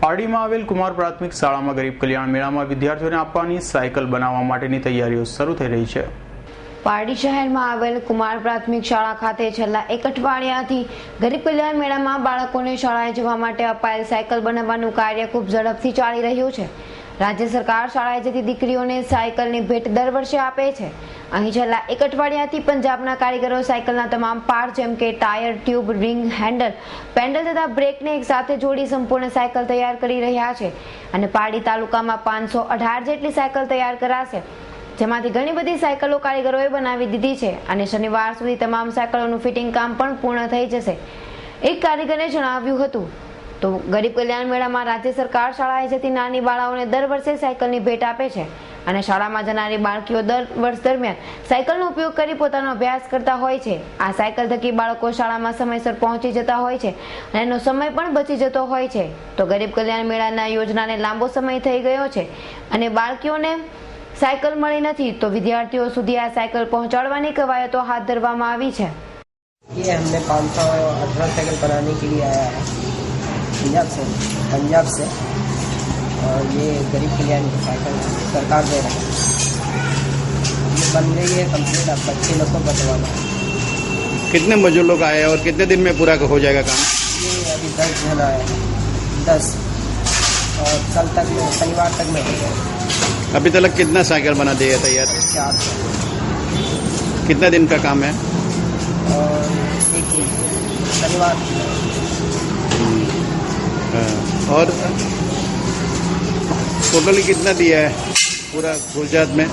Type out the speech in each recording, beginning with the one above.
પારડીમાં આવેલ કુમાર પ્રાથમિક શાળામાં ગરીબ કલ્યાણ મેળામાં વિદ્યાર્થીઓને આપવાની સાયકલ બનાવવા માટેની તૈયારીઓ શરૂ થઈ રહી છે। પારડી શહેરમાં આવેલ કુમાર પ્રાથમિક શાળા ખાતે છેલ્લા એક અઠવાડિયાથી ગરીબ કલ્યાણ મેળામાં બાળકોને શાળાએ જવા માટે અપાયેલ સાયકલ બનાવવાનું કાર્ય ખૂબ ઝડપથી ચાલી રહ્યું છે। રાજ્ય સરકાર શાળાએ જતી દીકરીઓને સાયકલની ભેટ દર વર્ષે આપે છે। અહીં છેલ્લા એક અઠવાડિયાથી પંજાબના કારીગરો સાયકલના તમામ પાર્ટ જેમ કે tyre, tube, ring, handle, pedal તથા બ્રેકને એક સાથે જોડી સંપૂર્ણ સાયકલ તૈયાર કરી રહ્યા છે અને પારડી તાલુકામાં 518 જેટલી સાયકલ તૈયાર કરાશે, જેમાંથી ઘણી બધી સાયકલો કારીગરોએ બનાવી દીધી છે અને શનિવાર સુધી તમામ સાયકલોનું ફિટિંગ કામ પણ પૂર્ણ થઈ જશે। એક કારીગરે જણાવ્યું હતું તો ગરીબ કલ્યાણ મેળામાં રાજ્ય સરકાર શાળાએ જતી નાની બાળાઓને દર વર્ષે સાયકલની ભેટ આપે છે અને શાળામાં જનારી બાળકીઓ દર વર્ષ દરમિયાન સાયકલનો ઉપયોગ કરી પોતાનો અભ્યાસ કરતા હોય છે। આ સાયકલ થકી બાળકો શાળામાં સમયસર પહોંચી જતા હોય છે અને એનો સમય પણ બચી જતો હોય છે। તો ગરીબ કલ્યાણ મેળાના યોજનાને લાંબો સમય થઈ ગયો છે અને બાળકીઓને સાયકલ મળી નથી, તો વિદ્યાર્થીઓ સુધી આ સાયકલ પહોંચાડવાની કવાયતો હાથ ધરવામાં આવી છે। ये हमने 518 साइकिल बनाने के लिए आया है पंजाब से और ये गरीब कल्याण की साइकिल सरकार दे रहा है। ये बन गई है कंप्लीट। अब बच्चे लोग को बंटवाना है। कितने मजदूर लोग आए हैं और कितने दिन में पूरा हो जाएगा काम? ये अभी 10 जन आए हैं, 10 और कल तक में शनिवार तक में हो जाएगा। अभी तक कितना साइकिल बना दिया तैयार? 4 कितना दिन का काम है? और एक शनिवार और टोटली कितना दिया है पूरा गुजरात में?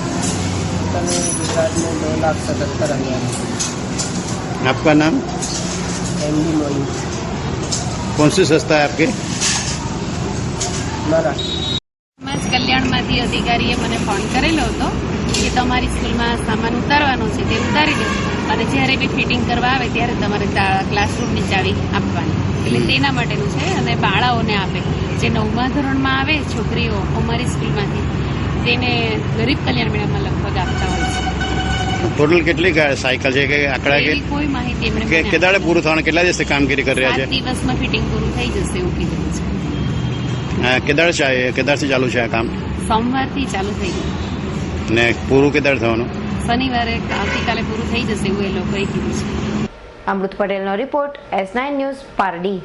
गुजरात में 2,77,000। आपका नाम? एमडी मोइन। कौन सी संस्था है आपकी? मारा સમાજ કલ્યાણમાંથી અધિકારીએ મને ફોન કરેલો હતો કે તમારી સ્કૂલમાં સામાન ઉતારવાનો છે તે ઉતારી દો અને જ્યારે બી ફિટિંગ કરવા આવે ત્યારે તમારે ક્લાસરૂમની ચાવી આપવાની, એટલે તેના માટેનું છે અને બાળાઓને આપે જે 9મા ધોરણમાં આવે છોકરીઓ અમારી સ્કૂલમાંથી તેને ગરીબ કલ્યાણ મેળામાં લગભગ આપતા હોય છે। ટોટલ કેટલી સાયકલ છે કે આંકડા એવી કોઈ માહિતી એમણે મને કેટલા પૂરું થવાનું, કેટલા દિવસથી કામગીરી કરી રહ્યા છે? 7 દિવસમાં ફિટિંગ પૂરું થઈ જશે એવું કીધું છે। કેદારથી ચાલુ છે આ કામ? સોમવારથી ચાલુ થઈ ગયું ને પૂરું કેદાર થવાનું? શનિવારે આવતીકાલે પૂરું થઈ જશે એવું એ લોકોએ કીધું છે। અમૃત પટેલનો રિપોર્ટ, S9 ન્યૂઝ, પારડી।